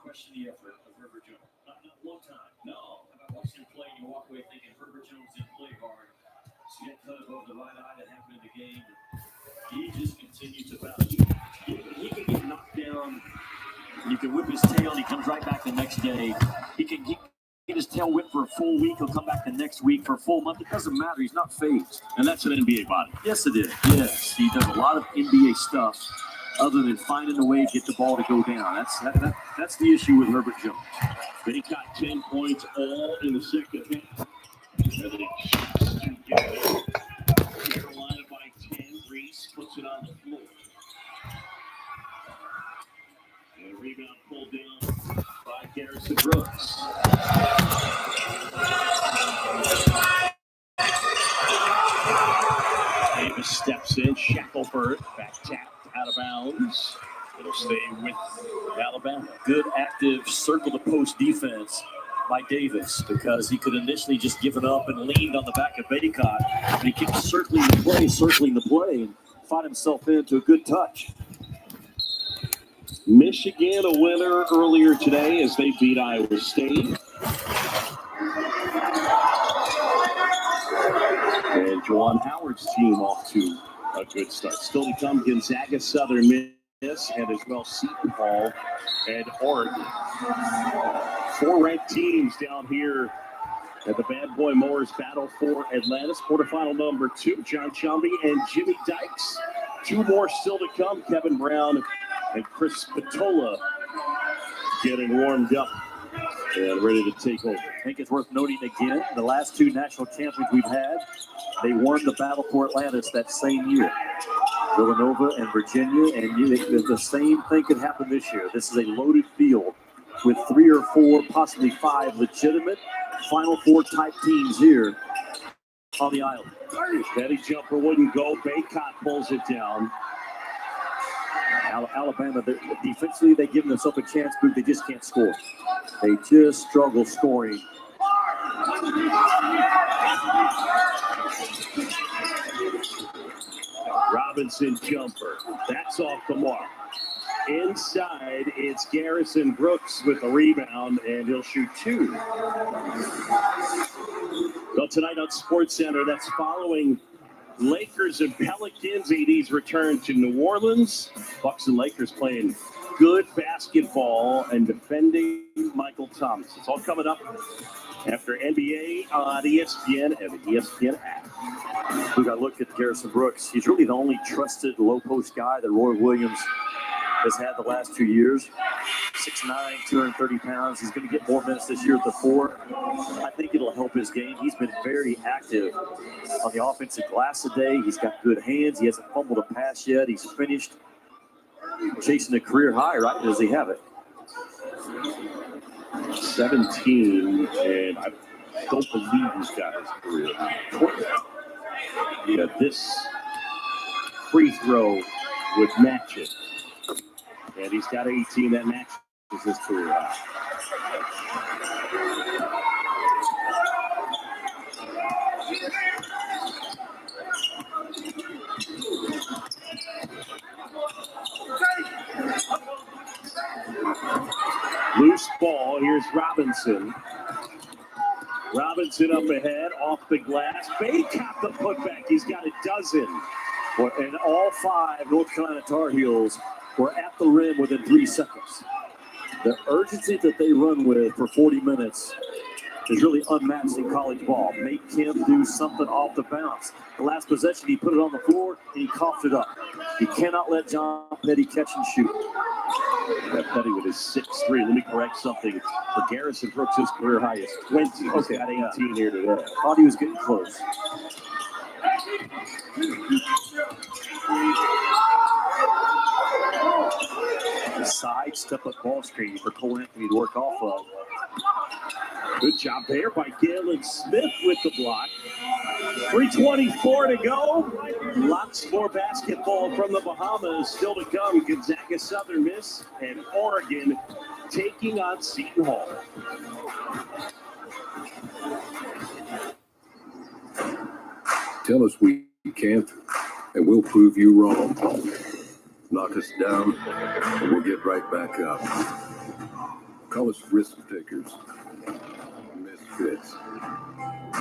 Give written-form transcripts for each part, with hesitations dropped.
question the effort of Herbert Jones. Not one time. No. I watched him play, and you walk away thinking Herbert Jones didn't play hard. See that cut above the right eye that happened in the game. He just continued to battle. He can get knocked down. You can whip his tail, and he comes right back the next day. He can get his tail whipped for a full week. He'll come back the next week for a full month. It doesn't matter. He's not phased. And that's an NBA body. Yes, it is. Yes. He does a lot of NBA stuff other than finding a way to get the ball to go down. That's the issue with Herbert Jones. But he got 10 points all in the second half. Carolina by 10. Reese puts it on the floor. And a rebound pulled down by Garrison Brooks. Davis steps in. Shackelford back tapped out of bounds. It'll stay with Alabama. Good active circle the post defense by Davis, because he could initially just given up and leaned on the back of Baycott. And he kept circling the play, and fought himself into a good touch. Michigan a winner earlier today as they beat Iowa State. And Juwan Howard's team off to a good start. Still to come, Gonzaga, Southern Miss, and as well Seton Hall and Oregon. 4 ranked teams down here at the Bad Boy Mowers Battle for Atlantis. Quarterfinal number 2, John Chumby and Jimmy Dykes. 2 more still to come, Kevin Brown and Chris Spatola getting warmed up and ready to take over. I think it's worth noting again, the last 2 national champions we've had, they won the Battle for Atlantis that same year. Villanova and Virginia, and the same thing could happen this year. This is a loaded field with 3 or 4, possibly 5 legitimate Final Four type teams here on the island. Steady jumper wouldn't go. Baycott pulls it down. Alabama, defensively, they give themselves a chance, but they just can't score. They just struggle scoring. Robinson jumper. That's off the mark. Inside, it's Garrison Brooks with the rebound, and he'll shoot 2. Well, tonight on SportsCenter, that's following Lakers and Pelicans. AD's return to New Orleans. Bucks and Lakers playing good basketball and defending Michael Thomas. It's all coming up after NBA on ESPN and the ESPN app. We got to look at Garrison Brooks. He's really the only trusted low post guy that Roy Williams has had the last 2 years. 6'9", 230 pounds. He's going to get more minutes this year at the 4. I think it'll help his game. He's been very active on the offensive glass today. He's got good hands. He hasn't fumbled a pass yet. He's finished chasing a career high, right? Does he have it? 17, and I don't believe he's got his career high. Yeah, this free throw would match it. And he's got 18. That matches his career high. Loose ball. Here's Robinson. Robinson up ahead, off the glass. Baycott the putback. He's got a dozen. And all 5 North Carolina Tar Heels were at the rim within 3 seconds. The urgency that they run with for 40 minutes is really unmatched in college ball. Make him do something off the bounce. The last possession, he put it on the floor, and he coughed it up. You cannot let John Petty catch and shoot. Petty with his 6'3". Let me correct something. For Garrison Brooks, his career high is 20. He's got 18 here today. Thought he was getting close. The side step-up ball screen for Cole Anthony to work off of. Good job there by Galen Smith with the block. 3:24 to go. Lots more basketball from the Bahamas still to come. Gonzaga, Southern Miss, and Oregon taking on Seton Hall. Tell us we can't, and we'll prove you wrong. Knock us down, and we'll get right back up. Call us risk takers, misfits,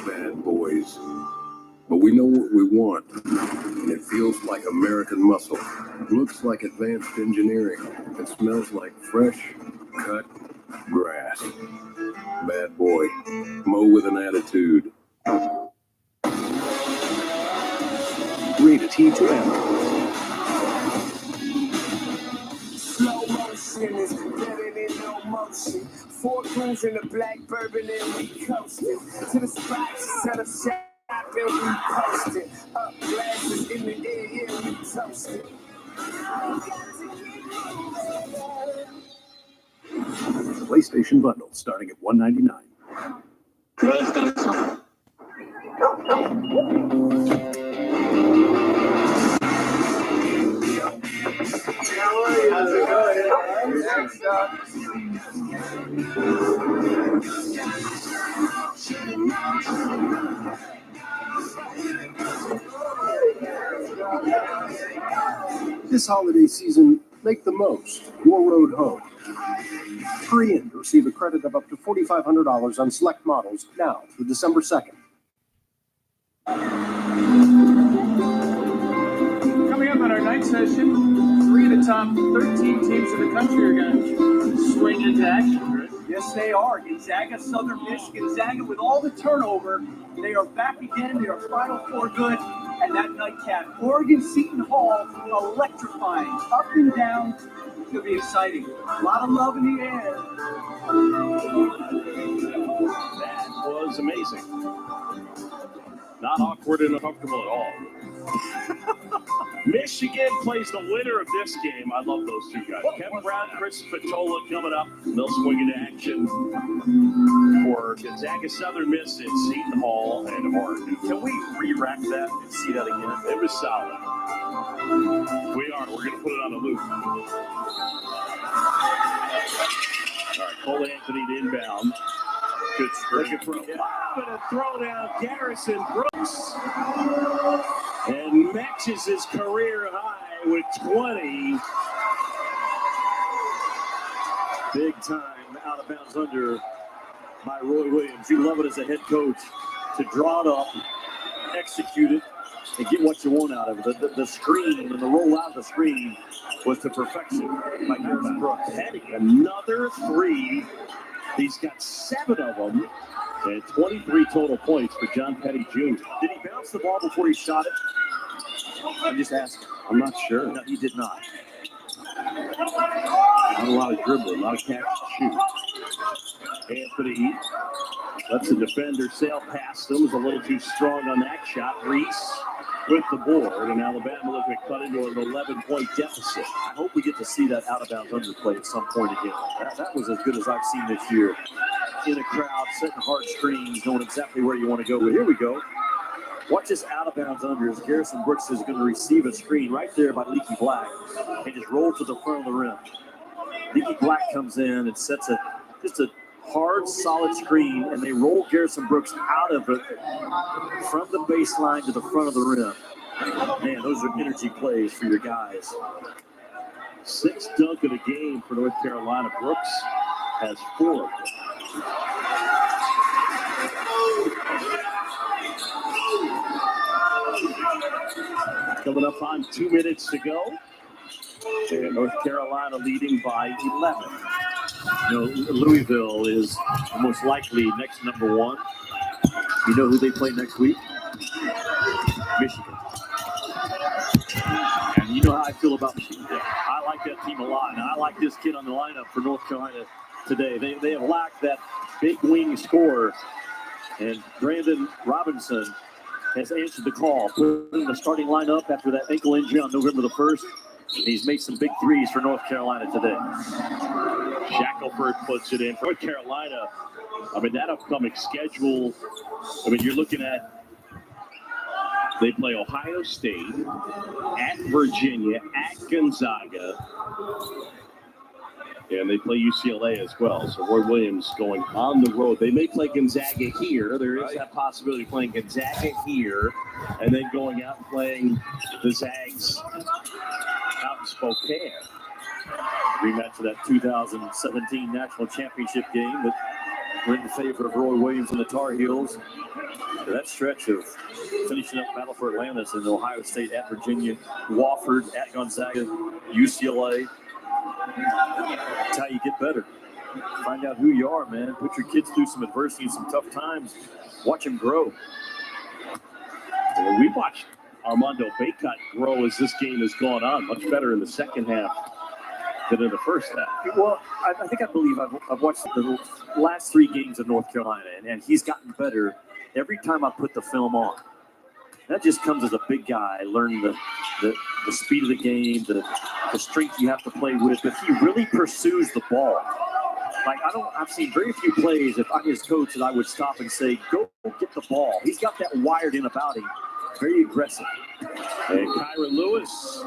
bad boys. But we know what we want, and it feels like American muscle, looks like advanced engineering, and smells like fresh, cut grass. Bad boy, mow with an attitude. Rated T2M. Slow motion is better than no motion. 4 crews in a black bourbon and we coasting to the spots, set up shop and we posting. Up glasses in the air, yeah, we toasting. PlayStation bundle starting at $199. PlayStation. How's it going? This holiday season, make the most your road home. Hurry in to receive a credit of up to $4,500 on select models now through December 2nd. Coming up on our night session, 3 of the top 13 teams in the country are going to swing into action, Chris. Yes, they are. Gonzaga, Southern Miss, Gonzaga with all the turnover. They are back again. They are Final Four good. And that nightcap, Oregon Seton Hall, electrifying, up and down. It's going to be exciting. A lot of love in the air. That was amazing. Not awkward and uncomfortable at all. Michigan plays the winner of this game. I love those two guys. Kevin Brown, Chris Spatola coming up. They'll swing into action for Gonzaga, Southern Miss in Seton Hall and Oregon. Can we re-rack that and see that again? It was solid. We are. We're going to put it on a loop. All right, Cole Anthony to inbound. Good looking for a lob and a throwdown. Garrison Brooks. And matches his career high with 20. Big time out of bounds under by Roy Williams. You love it as a head coach to draw it up, execute it, and get what you want out of it. The screen and the roll out of the screen was to perfection by Garrison Brooks. Heading another 3. He's got 7 of them. And 23 total points for John Petty Jr. Did he bounce the ball before he shot it? I'm just asking. I'm not sure. No, he did not. Not a lot of dribbling, a lot of catch and shoot. Anthony lets the defender sail past him. Was a little too strong on that shot. Reese with the board, and Alabama looking to cut into an 11-point deficit. I hope we get to see that out of bounds underplay at some point again. That was as good as I've seen this year. In a crowd, setting hard screens, knowing exactly where you want to go. But here we go. Watch this out of bounds under as Garrison Brooks is going to receive a screen right there by Leaky Black and just roll to the front of the rim. Leaky Black comes in and sets just a hard, solid screen, and they roll Garrison Brooks out of it from the baseline to the front of the rim. Man, those are energy plays for your guys. 6th dunk of the game for North Carolina. Brooks has 4 of them. Coming up on 2 minutes to go. And North Carolina leading by 11. You know, Louisville is most likely next number 1. You know who they play next week? Michigan. And you know how I feel about Michigan. I like that team a lot, and I like this kid on the lineup for North Carolina today. They have lacked that big wing scorer, and Brandon Robinson has answered the call, putting the starting lineup after that ankle injury on November the 1st. He's made some big threes for North Carolina today. Shackelford puts it in for North Carolina. I mean, that upcoming schedule, I mean, you're looking at, they play Ohio State, at Virginia, at Gonzaga, and they play UCLA as well. So Roy Williams going on the road. They may play Gonzaga here. There is that possibility of playing Gonzaga here and then going out and playing the Zags out in Spokane. Rematch of that 2017 national championship game that went in favor of Roy Williams and the Tar Heels. So that stretch of finishing up Battle for Atlantis and Ohio State at Virginia, Wofford at Gonzaga, UCLA. That's how you get better. Find out who you are, man. Put your kids through some adversity and some tough times. Watch them grow. Well, we watched Armando Bacot grow as this game has gone on. Much better in the second half than in the first half. Well, I believe I've watched the last 3 games of North Carolina, and he's gotten better every time I put the film on. That just comes as a big guy, learning the speed of the game, the strength you have to play with, but he really pursues the ball. Like, I've seen very few plays, if I'm his coach, that I would stop and say, go get the ball. He's got that wired in about him. Very aggressive. And Kyra Lewis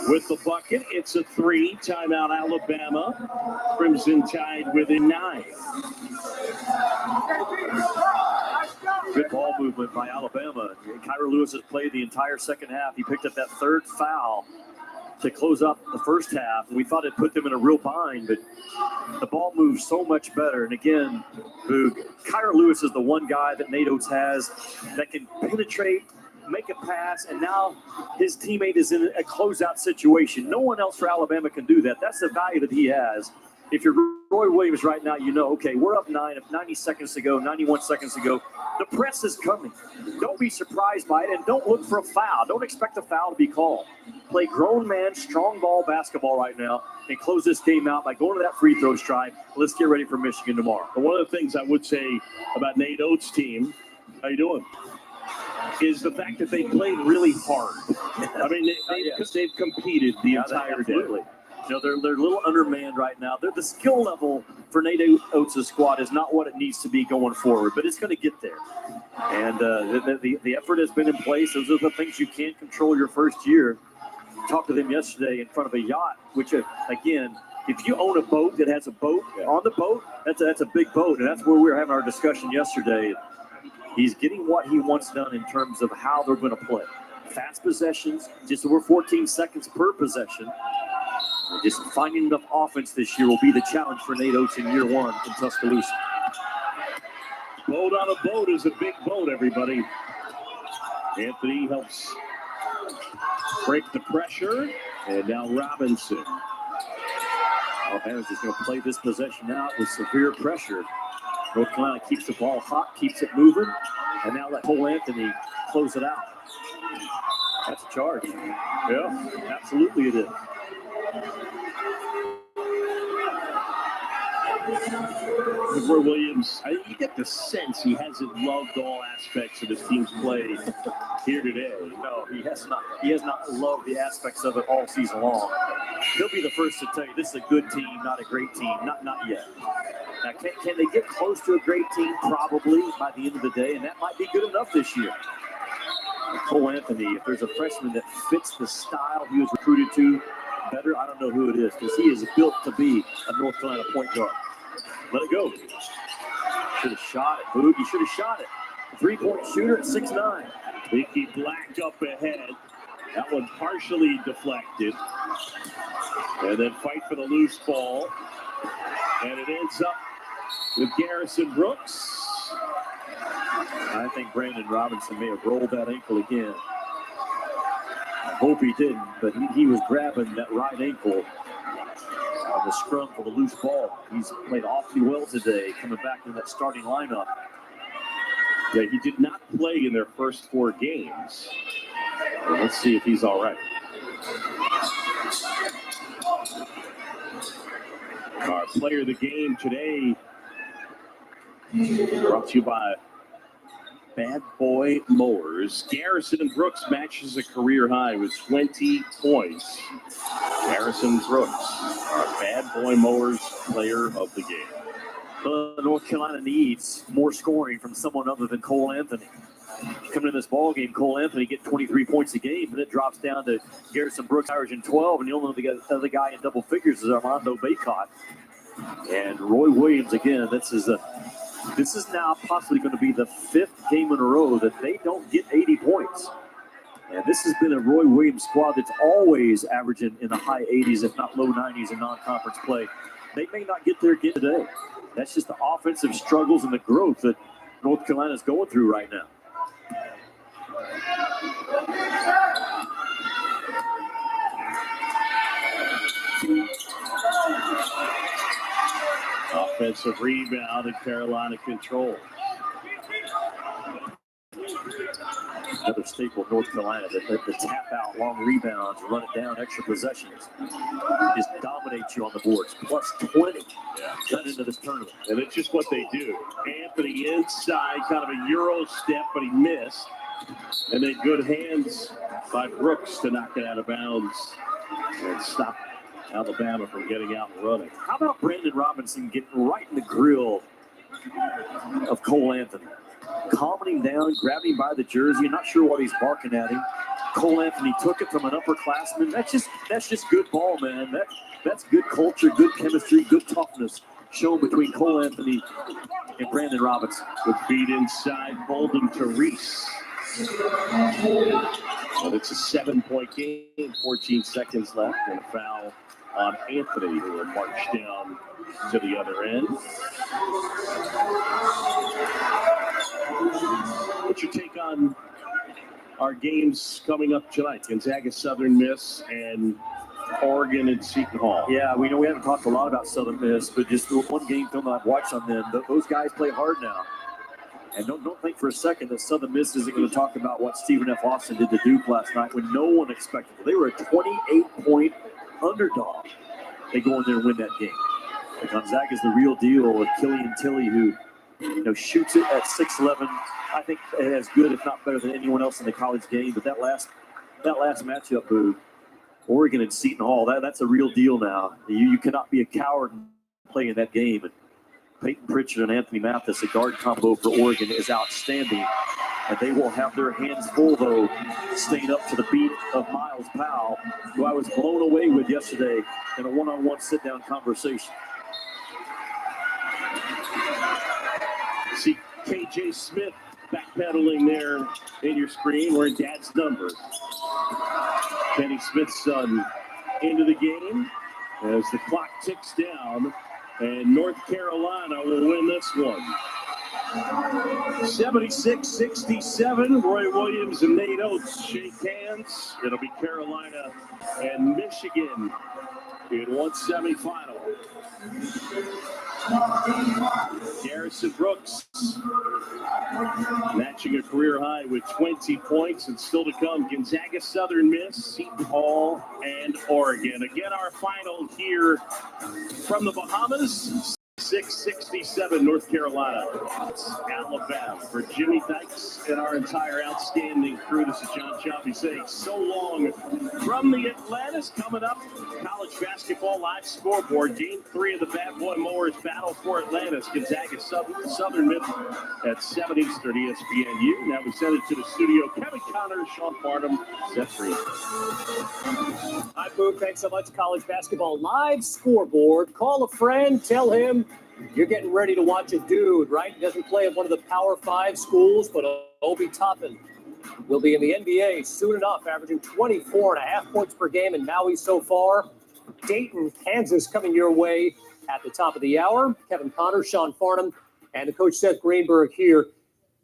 with the bucket. It's a 3. Timeout, Alabama. Crimson Tide within 9. Good ball movement by Alabama. Kyra Lewis has played the entire second half. He picked up that 3rd foul to close up the first half. We thought it put them in a real bind, but the ball moves so much better. And again, Kyra Lewis is the one guy that Nate Oates has that can penetrate, make a pass, and now his teammate is in a closeout situation. No one else for Alabama can do that. That's the value that he has. If you're Roy Williams right now, you know, okay, we're up 9, 90 seconds to go, 91 seconds to go. The press is coming. Don't be surprised by it, and don't look for a foul. Don't expect a foul to be called. Play grown man, strong ball basketball right now and close this game out by going to that free throw stripe. Let's get ready for Michigan tomorrow. But one of the things I would say about Nate Oates' team, how you doing, is the fact that they played really hard. I mean, they've competed the entire day. You know, they're a little undermanned right now. The skill level for Nate Oates' squad is not what it needs to be going forward, but it's going to get there. And the effort has been in place. Those are the things you can't control your first year. Talked to them yesterday in front of a yacht, which, again, if you own a boat that has a boat on the boat, that's a big boat. And that's where we were having our discussion yesterday. He's getting what he wants done in terms of how they're going to play. Fast possessions, just over 14 seconds per possession. Just finding enough offense this year will be the challenge for Nate Oates in year 1 in Tuscaloosa. Boat on a boat is a big boat, everybody. Anthony helps break the pressure, and now Robinson. Alabama's just going to play this possession out with severe pressure. North Carolina keeps the ball hot, keeps it moving, and now let Cole Anthony close it out. That's a charge. Yeah, absolutely it is. Roy Williams, you get the sense he hasn't loved all aspects of his team's play here today. No, he has not. He has not loved the aspects of it all season long. He'll be the first to tell you this is a good team, not a great team. Not yet. Now, can they get close to a great team? Probably by the end of the day, and that might be good enough this year. Cole Anthony, if there's a freshman that fits the style he was recruited to better, I don't know who it is, because he is built to be a North Carolina point guard. Let it go. Should have shot it, Boog. You should have shot it. 3-point shooter at 6'9". Mickey Black up ahead. That one partially deflected. And then fight for the loose ball. And it ends up with Garrison Brooks. I think Brandon Robinson may have rolled that ankle again. I hope he didn't, but he was grabbing that right ankle on the scrum for the loose ball. He's played awfully well today, coming back in that starting lineup. Yeah, he did not play in their first 4 games. Well, let's see if he's all right. Our player of the game today, brought to you by Bad Boy Mowers. Garrison Brooks matches a career high with 20 points. Garrison Brooks, our Bad Boy Mowers player of the game. North Carolina needs more scoring from someone other than Cole Anthony. Coming in this ball game, Cole Anthony get 23 points a game, and it drops down to Garrison Brooks, averaging 12, and the only other guy in double figures is Armando Bacot. And Roy Williams, again, this is now possibly going to be the 5th game in a row that they don't get 80 points. And this has been a Roy Williams squad that's always averaging in the high 80s, if not low 90s in non-conference play. They may not get there again today. That's just the offensive struggles and the growth that North Carolina is going through right now. Offensive rebound and Carolina control. Another staple of North Carolina, the tap out, long rebounds, run it down, extra possessions. Just dominate you on the boards. Plus 20 cut into this tournament. And it's just what they do. Anthony inside, kind of a Euro step, but he missed. And then good hands by Brooks to knock it out of bounds and stop Alabama from getting out and running. How about Brandon Robinson getting right in the grill of Cole Anthony? Calming him down, grabbing him by the jersey, not sure what he's barking at him. Cole Anthony took it from an upperclassman. That's just good ball, man. That's good culture, good chemistry, good toughness shown between Cole Anthony and Brandon Robinson. Good feed inside, Bolden to Reese. But it's a 7-point game, 14 seconds left, and a foul on Anthony, who will march down to the other end. What's your take on our games coming up tonight? Gonzaga, Southern Miss, and Oregon and Seton Hall. Yeah, we know we haven't talked a lot about Southern Miss, but just one game film I've watched on them. Those guys play hard now. And don't think for a second that Southern Miss isn't going to talk about what Stephen F. Austin did to Duke last night when no one expected it. They were a 28-point underdog. They go in there and win that game. And Gonzaga's the real deal with Killian Tilly, who shoots it at 6'11". I think as good, if not better, than anyone else in the college game. But that last matchup, Boo, Oregon and Seton Hall, that's a real deal now. You cannot be a coward and play in that game. And Peyton Pritchard and Anthony Mathis, a guard combo for Oregon, is outstanding. And they will have their hands full, though, staying up to the beat of Miles Powell, who I was blown away with yesterday in a one-on-one sit-down conversation. See KJ Smith backpedaling there in your screen, wearing dad's number. Kenny Smith's son into the game as the clock ticks down, and North Carolina will win this one. 76-67. Roy Williams and Nate Oates shake hands. It'll be Carolina and Michigan in one semifinal. Garrison Brooks matching a career high with 20 points, and still to come Gonzaga, Southern Miss, Seton Hall, and Oregon. Again, our final here from the Bahamas. 667 North Carolina. It's Alabama. For Jimmy Dykes and our entire outstanding crew, this is John Chaffee saying so long from the Atlantis. Coming up, college basketball live scoreboard. Game 3 of the Bad Boy Mowers Battle for Atlantis. Gonzaga Southern Miss at 7 Eastern ESPNU. Now we send it to the studio. Kevin Connors, Sean Farnham, Seth Green. Hi, Boo. Thanks so much. College basketball live scoreboard. Call a friend. Tell him you're getting ready to watch a dude, right? He doesn't play at one of the Power 5 schools, but Obi Toppin will be in the NBA soon enough, averaging 24.5 points per game in Maui so far. Dayton, Kansas coming your way at the top of the hour. Kevin Connors, Sean Farnham, and the coach Seth Greenberg here.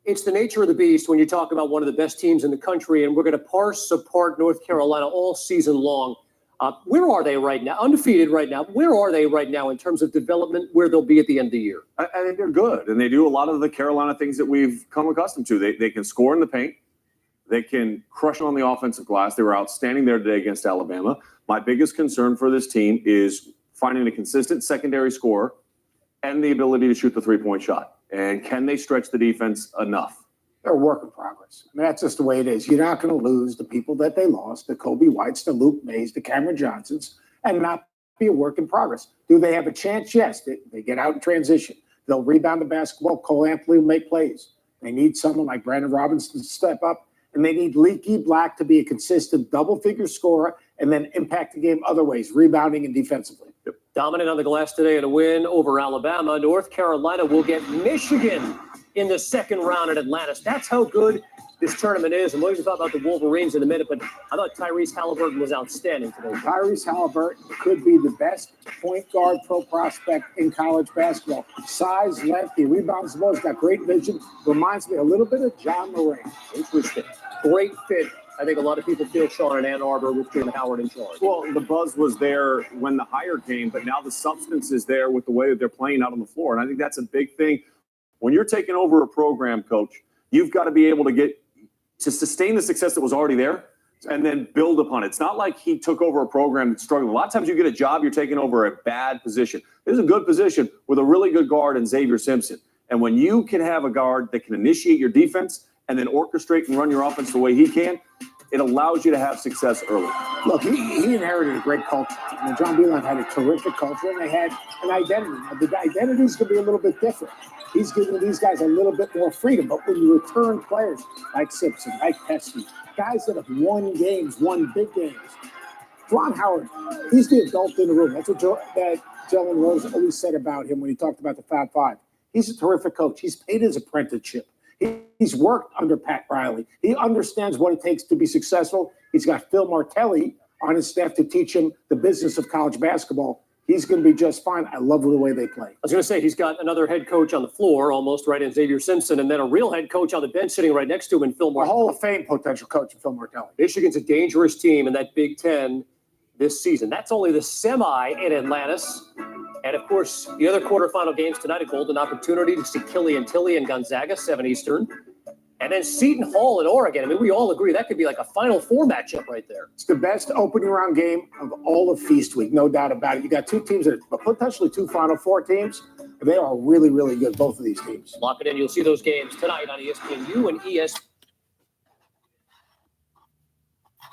It's the nature of the beast when you talk about one of the best teams in the country, and we're going to parse apart North Carolina all season long. Where are they right now? Undefeated right now. Where are they right now in terms of development, where they'll be at the end of the year? I think they're good, and they do a lot of the Carolina things that we've come accustomed to. They can score in the paint. They can crush on the offensive glass. They were outstanding there today against Alabama. My biggest concern for this team is finding a consistent secondary scorer and the ability to shoot the three-point shot. And can they stretch the defense enough? They're a work in progress. I mean, that's just the way it is. You're not going to lose the people that they lost, the Kobe Whites, the Luke Mays, the Cameron Johnsons, and not be a work in progress. Do they have a chance? Yes. They get out in transition. They'll rebound the basketball. Cole Anthony will make plays. They need someone like Brandon Robinson to step up, and they need Leaky Black to be a consistent double-figure scorer and then impact the game other ways, rebounding and defensively. Yep. Dominant on the glass today in a win over Alabama. North Carolina will get Michigan in the second round at Atlantis. That's how good this tournament is, and we're going to talk about the Wolverines in a minute, but I thought Tyrese Halliburton was outstanding today. Tyrese Halliburton could be the best point guard pro prospect in college basketball. Size, length, he rebounds the ball, he's got great vision. Reminds me a little bit of John Moran. Interesting. Great fit. I think a lot of people feel Sean in Ann Arbor with Jim Howard in charge. Well, the buzz was there when the hire came, but now the substance is there with the way that they're playing out on the floor. And I think that's a big thing. When you're taking over a program, Coach, you've got to be able to sustain the success that was already there and then build upon it. It's not like he took over a program that's struggling. A lot of times you get a job, you're taking over a bad position. This is a good position with a really good guard in Xavier Simpson. And when you can have a guard that can initiate your defense and then orchestrate and run your offense the way he can, it allows you to have success early. Look, he inherited a great culture. John Beilein had a terrific culture, and they had an identity. Now, the identities could be a little bit different. He's giving these guys a little bit more freedom. But when you return players like Simpson, like Pesky, guys that have won games, won big games, Juwan Howard, he's the adult in the room. That's what Jalen Rose always said about him when he talked about the Fab Five. He's a terrific coach. He's paid his apprenticeship. He's worked under Pat Riley. He understands what it takes to be successful. He's got Phil Martelli on his staff to teach him the business of college basketball. He's going to be just fine. I love the way they play. I was going to say, he's got another head coach on the floor, almost right in Xavier Simpson, and then a real head coach on the bench sitting right next to him in Phil A Martelli. Hall of Fame potential coach in Phil Martelli. Michigan's a dangerous team in that Big Ten this season. That's only the semi in Atlantis. And, of course, the other quarterfinal games tonight, a golden opportunity to see Killian Tilly and Gonzaga, 7 Eastern. And then Seton Hall in Oregon. I mean, we all agree that could be like a Final Four matchup right there. It's the best opening round game of all of Feast Week, no doubt about it. You got two teams that are potentially two Final Four teams. They are really, really good, both of these teams. Lock it in. You'll see those games tonight on ESPNU and ESPN.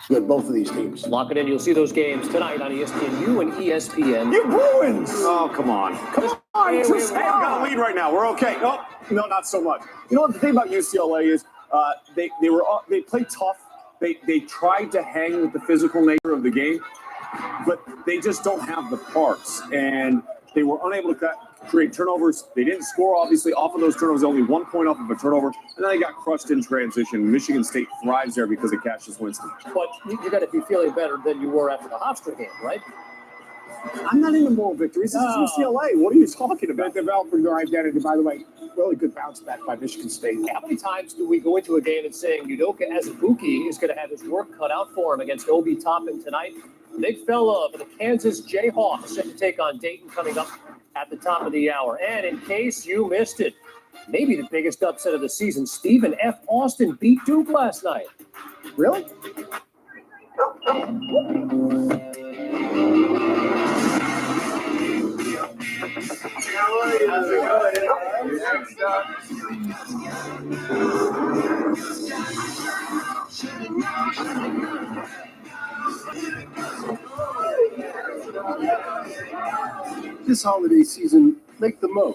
Good, both of these teams. Lock it in. You'll see those games tonight on ESPNU and ESPN. You Bruins! Oh, come on. Come on. Hey, Hey, we've got a lead right now. We're okay. Oh, no, not so much. You know what the thing about UCLA is they play tough. They tried to hang with the physical nature of the game, but they just don't have the parts. And they were unable to create turnovers. They didn't score, obviously, off of those turnovers. Only 1 point off of a turnover. And then they got crushed in transition. Michigan State thrives there because of Cassius Winston. But you got to be feeling better than you were after the Hofstra game, right? I'm not into moral victories. This is UCLA. What are you talking about? They're developing their identity, by the way. Really good bounce back by Michigan State. How many times do we go into a game and saying Udoka Azubuike is going to have his work cut out for him against Obi Toppin tonight? Big fella for the Kansas Jayhawks set to take on Dayton coming up at the top of the hour. And in case you missed it, maybe the biggest upset of the season, Stephen F. Austin beat Duke last night. Really? This holiday season, make the most